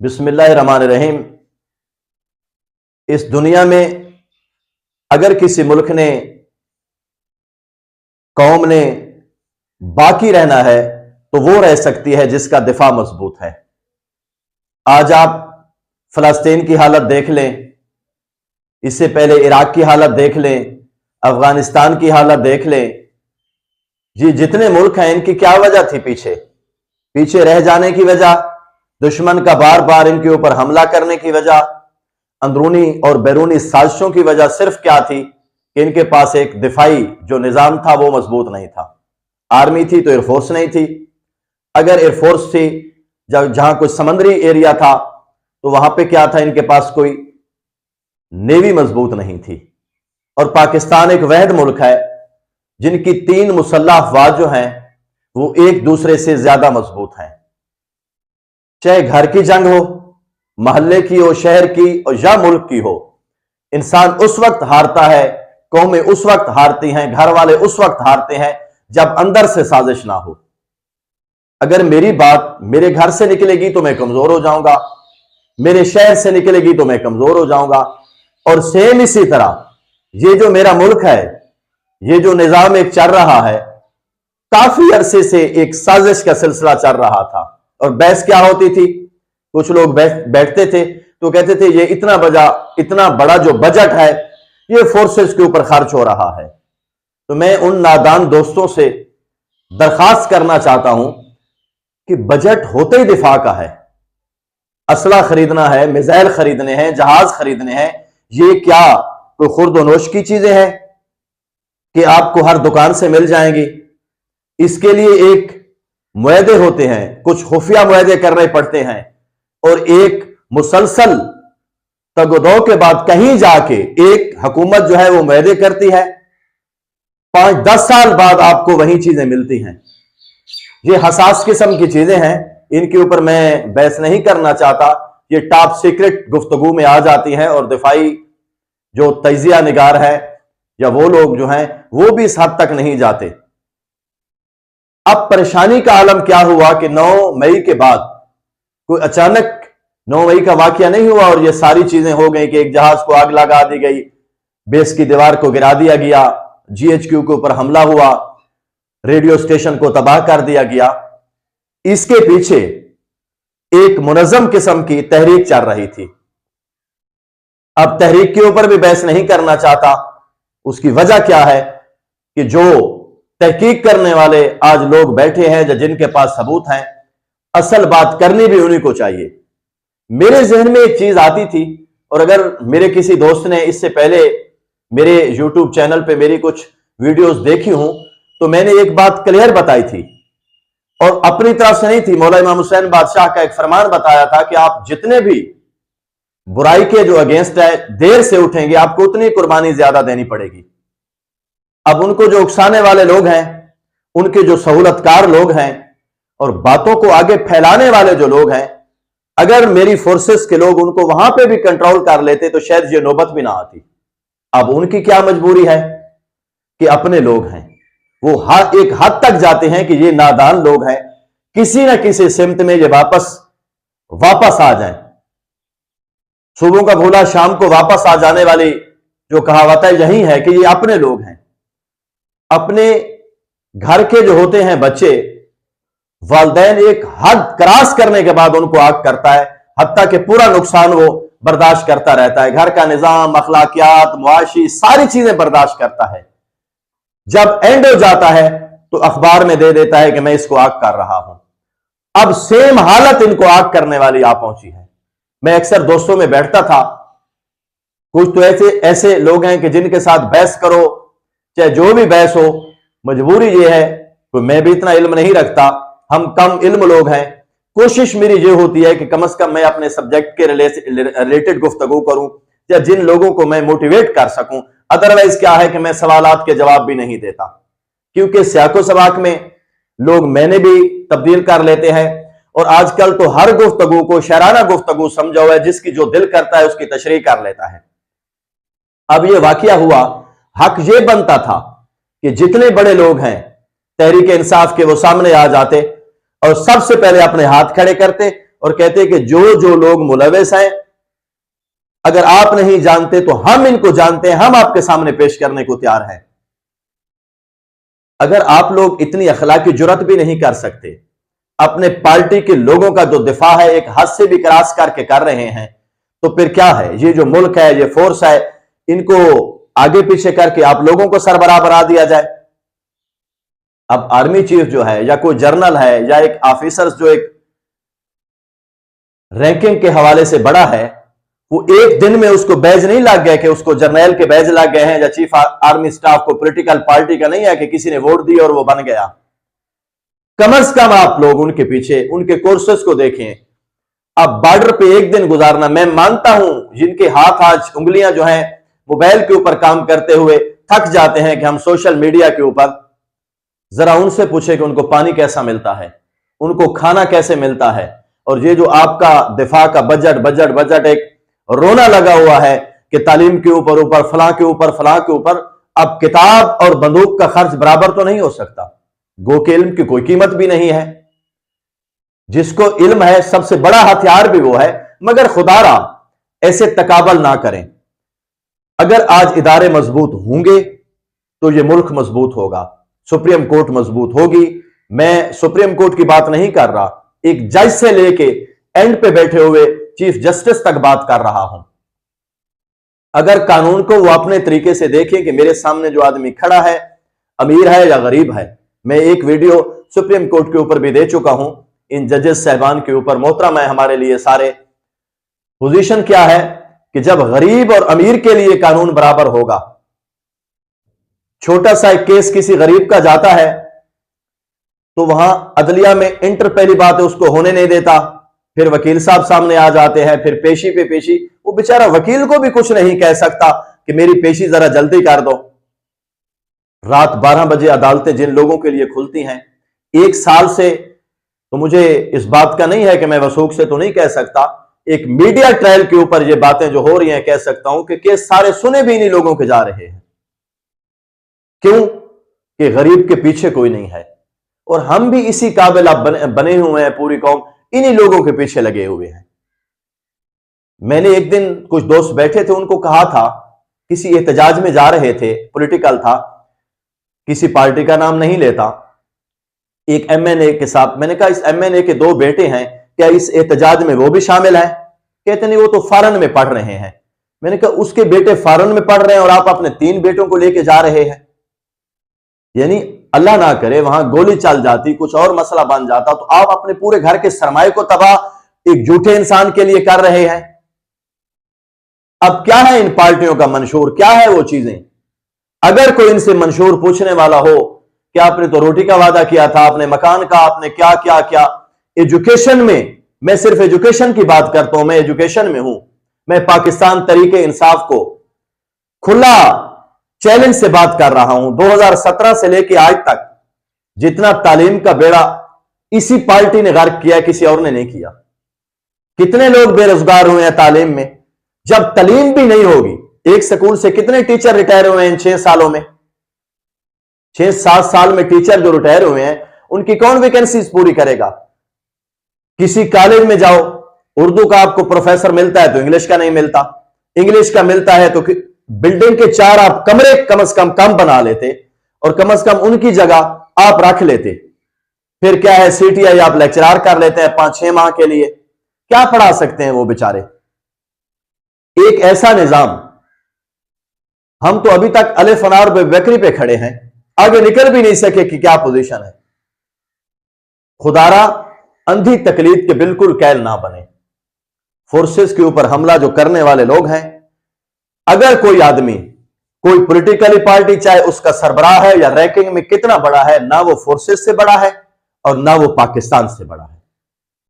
बिस्मिल्लाहिर्रहमानिर्रहीम। इस दुनिया में अगर किसी मुल्क ने, कौम ने बाकी रहना है तो वो रह सकती है जिसका दिफा मजबूत है। आज आप फलस्तीन की हालत देख लें, इससे पहले इराक की हालत देख लें, अफगानिस्तान की हालत देख लें। जी, जितने मुल्क हैं इनकी क्या वजह थी? पीछे रह जाने की वजह, दुश्मन का बार बार इनके ऊपर हमला करने की वजह, अंदरूनी और बैरूनी साजिशों की वजह सिर्फ क्या थी कि इनके पास एक दिफाई जो निजाम था वो मजबूत नहीं था। आर्मी थी तो एयरफोर्स नहीं थी। अगर एयरफोर्स थी, जहां कोई समंदरी एरिया था तो वहां पे क्या था, इनके पास कोई नेवी मजबूत नहीं थी। और पाकिस्तान एक वहद मुल्क है जिनकी 3 मुसल्लह अफवाज जो हैं वो एक दूसरे से ज्यादा मजबूत हैं। चाहे घर की जंग हो, मोहल्ले की हो, शहर की और या मुल्क की हो, इंसान उस वक्त हारता है, कौमें उस वक्त हारती हैं, घर वाले उस वक्त हारते हैं जब अंदर से साजिश ना हो। अगर मेरी बात मेरे घर से निकलेगी तो मैं कमजोर हो जाऊंगा, मेरे शहर से निकलेगी तो मैं कमजोर हो जाऊंगा। और सेम इसी तरह ये जो मेरा मुल्क है, ये जो निजाम एक चल रहा है, काफी अरसे से एक साजिश का सिलसिला चल रहा था। और बहस क्या होती थी? कुछ लोग बैठते थे तो कहते थे ये इतना बड़ा जो बजट है ये फोर्सेस के ऊपर खर्च हो रहा है। तो मैं उन नादान दोस्तों से दरखास्त करना चाहता हूं कि बजट होते ही दिफा का है, असला खरीदना है, मिसाइल खरीदने हैं, जहाज खरीदने हैं। ये क्या कोई खुर्दोनोश की चीजें हैं कि आपको हर दुकान से मिल जाएंगी? इसके लिए एक मुआहदे होते हैं, कुछ खुफिया मुआहदे करने पड़ते हैं, और एक मुसलसल तगदो के बाद कहीं जाके एक हुकूमत जो है वो मुआहदे करती है, 5-10 साल बाद आपको वही चीजें मिलती हैं। ये हसास किस्म की चीजें हैं, इनके ऊपर मैं बहस नहीं करना चाहता। ये टॉप सीक्रेट गुफ्तगू में आ जाती हैं और दिफाई जो तजिया निगार है या वो लोग जो हैं वो भी इस हद तक नहीं जाते। अब परेशानी का आलम क्या हुआ कि 9 मई के बाद कोई अचानक 9 मई का वाकया नहीं हुआ और ये सारी चीजें हो गई कि एक जहाज को आग लगा दी गई, बेस की दीवार को गिरा दिया गया, GHQ के ऊपर हमला हुआ, रेडियो स्टेशन को तबाह कर दिया गया। इसके पीछे एक मुनज़्ज़म किस्म की तहरीक चल रही थी। अब तहरीक के ऊपर भी बहस नहीं करना चाहता। उसकी वजह क्या है कि जो तहकीक करने वाले आज लोग बैठे हैं, जिनके पास सबूत हैं, असल बात करनी भी उन्हीं को चाहिए। मेरे जहन में एक चीज आती थी, और अगर मेरे किसी दोस्त ने इससे पहले मेरे YouTube चैनल पे मेरी कुछ वीडियोस देखी हूं तो मैंने एक बात क्लियर बताई थी, और अपनी तरफ से नहीं थी। मौला इमाम हुसैन बादशाह का एक फरमान बताया था कि आप जितने भी बुराई के जो अगेंस्ट है देर से उठेंगे, आपको उतनी कुर्बानी ज्यादा देनी पड़ेगी। अब उनको जो उकसाने वाले लोग हैं, उनके जो सहूलतकार लोग हैं और बातों को आगे फैलाने वाले जो लोग हैं, अगर मेरी फोर्सेस के लोग उनको वहां पे भी कंट्रोल कर लेते तो शायद ये नौबत भी ना आती। अब उनकी क्या मजबूरी है कि अपने लोग हैं, वो एक हद तक जाते हैं कि ये नादान लोग हैं, किसी ना किसी सिमत में ये वापस आ जाएं। सुबह का भूला शाम को वापस आ जाने वाली जो कहावत है यही है कि ये अपने लोग हैं। अपने घर के जो होते हैं बच्चे, वालिदैन एक हद क्रॉस करने के बाद उनको आग करता है, हत्ता कि पूरा नुकसान वो बर्दाश्त करता रहता है। घर का निजाम, अखलाकियात, मुआशी, सारी चीजें बर्दाश्त करता है। जब एंड हो जाता है तो अखबार में दे देता है कि मैं इसको आग कर रहा हूं। अब सेम हालत इनको आग करने वाली आ पहुंची है। मैं अक्सर दोस्तों में बैठता था, कुछ तो ऐसे लोग हैं कि जिनके साथ बहस करो, चाहे जो भी बहस हो, मजबूरी ये है तो मैं भी इतना इल्म नहीं रखता, हम कम इल्म लोग हैं। कोशिश मेरी ये होती है कि कम से कम मैं अपने सब्जेक्ट के रिलेटेड गुफ्तगू करूं या जिन लोगों को मैं मोटिवेट कर सकूं। अदरवाइज क्या है कि मैं सवालात के जवाब भी नहीं देता, क्योंकि सियाको सबाक में लोग मैंने भी तब्दील कर लेते हैं। और आजकल तो हर गुफ्तगू को शराना गुफ्तगू समझा हुआ है, जिसकी जो दिल करता है उसकी तशरीह कर लेता है। अब ये वाकया हुआ, हक ये बनता था कि जितने बड़े लोग हैं तहरीक इंसाफ के वो सामने आ जाते और सबसे पहले अपने हाथ खड़े करते और कहते हैं कि जो जो लोग मुलविस हैं, अगर आप नहीं जानते तो हम इनको जानते हैं, हम आपके सामने पेश करने को तैयार हैं। अगर आप लोग इतनी अखलाकी जुर्रत भी नहीं कर सकते, अपने पार्टी के लोगों का जो दिफा है एक हद से भी क्रॉस करके कर रहे हैं, तो फिर क्या है? ये जो मुल्क है, ये फोर्स है, इनको आगे पीछे करके आप लोगों को सरबराह बना दिया जाए। अब आर्मी चीफ जो है या कोई जर्नल है या एक ऑफिसर जो एक रैंकिंग के हवाले से बड़ा है, वो एक दिन में उसको बैज नहीं लग गया कि उसको जर्नल के बैज लग गए हैं, या चीफ आर्मी स्टाफ को पॉलिटिकल पार्टी का नहीं है कि किसी ने वोट दी और वो बन गया। कम से कम आप लोग उनके पीछे उनके कोर्सेस को देखें। अब बॉर्डर पे एक दिन गुजारना, मैं मानता हूं जिनके हाथ आज उंगलियां जो हैं मोबाइल के ऊपर काम करते हुए थक जाते हैं कि हम सोशल मीडिया के ऊपर, जरा उनसे पूछे कि उनको पानी कैसा मिलता है, उनको खाना कैसे मिलता है। और ये जो आपका दिफा का बजट बजट बजट एक रोना लगा हुआ है कि तालीम के ऊपर ऊपर फलां के ऊपर फलां के ऊपर, अब किताब और बंदूक का खर्च बराबर तो नहीं हो सकता। गो के इल्म की कोई कीमत भी नहीं है। जिसको इल्म है सबसे बड़ा हथियार भी वो है, मगर खुदारा ऐसे तकाबल ना करें। अगर आज इदारे मजबूत होंगे तो ये मुल्क मजबूत होगा, सुप्रीम कोर्ट मजबूत होगी। मैं सुप्रीम कोर्ट की बात नहीं कर रहा, एक जज से लेके एंड पे बैठे हुए चीफ जस्टिस तक बात कर रहा हूं। अगर कानून को वो अपने तरीके से देखें कि मेरे सामने जो आदमी खड़ा है अमीर है या गरीब है। मैं एक वीडियो सुप्रीम कोर्ट के ऊपर भी दे चुका हूं, इन जजेस साहबान के ऊपर। मोहतरम है हमारे लिए सारे। पोजीशन क्या है कि जब गरीब और अमीर के लिए कानून बराबर होगा, छोटा सा एक केस किसी गरीब का जाता है तो वहां अदलिया में इंटर, पहली बात है उसको होने नहीं देता, फिर वकील साहब सामने आ जाते हैं, फिर पेशी पे पेशी। वो बेचारा वकील को भी कुछ नहीं कह सकता कि मेरी पेशी जरा जल्दी कर दो। रात 12 बजे अदालतें जिन लोगों के लिए खुलती हैं, एक साल से, तो मुझे इस बात का नहीं है कि मैं वसूख से तो नहीं कह सकता, एक मीडिया ट्रायल के ऊपर ये बातें जो हो रही हैं कह सकता हूं कि केस सारे सुने भी इन्हीं लोगों के जा रहे हैं। क्यों? कि गरीब के पीछे कोई नहीं है। और हम भी इसी काबिल अब बने हुए हैं, पूरी कौम इन्हीं लोगों के पीछे लगे हुए हैं। मैंने एक दिन कुछ दोस्त बैठे थे, उनको कहा था, किसी एहतजाज में जा रहे थे, पॉलिटिकल था, किसी पार्टी का नाम नहीं लेता, एक एमएनए के साथ। मैंने कहा इस एमएनए के 2 बेटे हैं, क्या इस एहतजाज में वो भी शामिल हैं? कहते नहीं, वो तो फॉरेन में पढ़ रहे हैं। मैंने कहा उसके बेटे फॉरेन में पढ़ रहे हैं और आप अपने 3 बेटों को लेके जा रहे हैं। यानी अल्लाह ना करे वहां गोली चल जाती, कुछ और मसला बन जाता, तो आप अपने पूरे घर के सरमाए को तबाह एक झूठे इंसान के लिए कर रहे हैं। अब क्या है इन पार्टियों का मंशूर, क्या है वो चीजें? अगर कोई इनसे मंशूर पूछने वाला हो कि आपने तो रोटी का वादा किया था, आपने मकान का, आपने क्या क्या क्या। एजुकेशन में, मैं सिर्फ एजुकेशन की बात करता हूं, मैं एजुकेशन में हूं। मैं पाकिस्तान तरीके इंसाफ को खुला चैलेंज से बात कर रहा हूं। 2017 से लेकर आज तक जितना तालीम का बेड़ा इसी पार्टी ने गर्क किया, किसी और ने नहीं किया। कितने लोग बेरोजगार हुए हैं तालीम में। जब तालीम भी नहीं होगी, एक स्कूल से कितने टीचर रिटायर हुए हैं इन 6 सालों में? 6-7 साल में टीचर जो रिटायर हुए हैं उनकी कौन वैकेंसीज पूरी करेगा? किसी कॉलेज में जाओ, उर्दू का आपको प्रोफेसर मिलता है तो इंग्लिश का नहीं मिलता, इंग्लिश का मिलता है तो बिल्डिंग के 4 आप कमरे कम से कम बना लेते और कम से कम उनकी जगह आप रख लेते। फिर क्या है, सीटीआई आप लेक्चरार कर लेते हैं 5-6 माह के लिए। क्या पढ़ा सकते हैं वो बेचारे? एक ऐसा निजाम, हम तो अभी तक अलिफ अनार बेकरी पे खड़े हैं, आगे निकल भी नहीं सके कि क्या पोजीशन है। खुदारा अंधी तकलीद के बिल्कुल कैल ना बने। फोर्सेस के ऊपर हमला जो करने वाले लोग हैं, अगर कोई आदमी कोई पॉलिटिकली पार्टी, चाहे उसका सरबराह है या रैंकिंग में कितना बड़ा है, ना वो फोर्सेस से बड़ा है और ना वो पाकिस्तान से बड़ा है।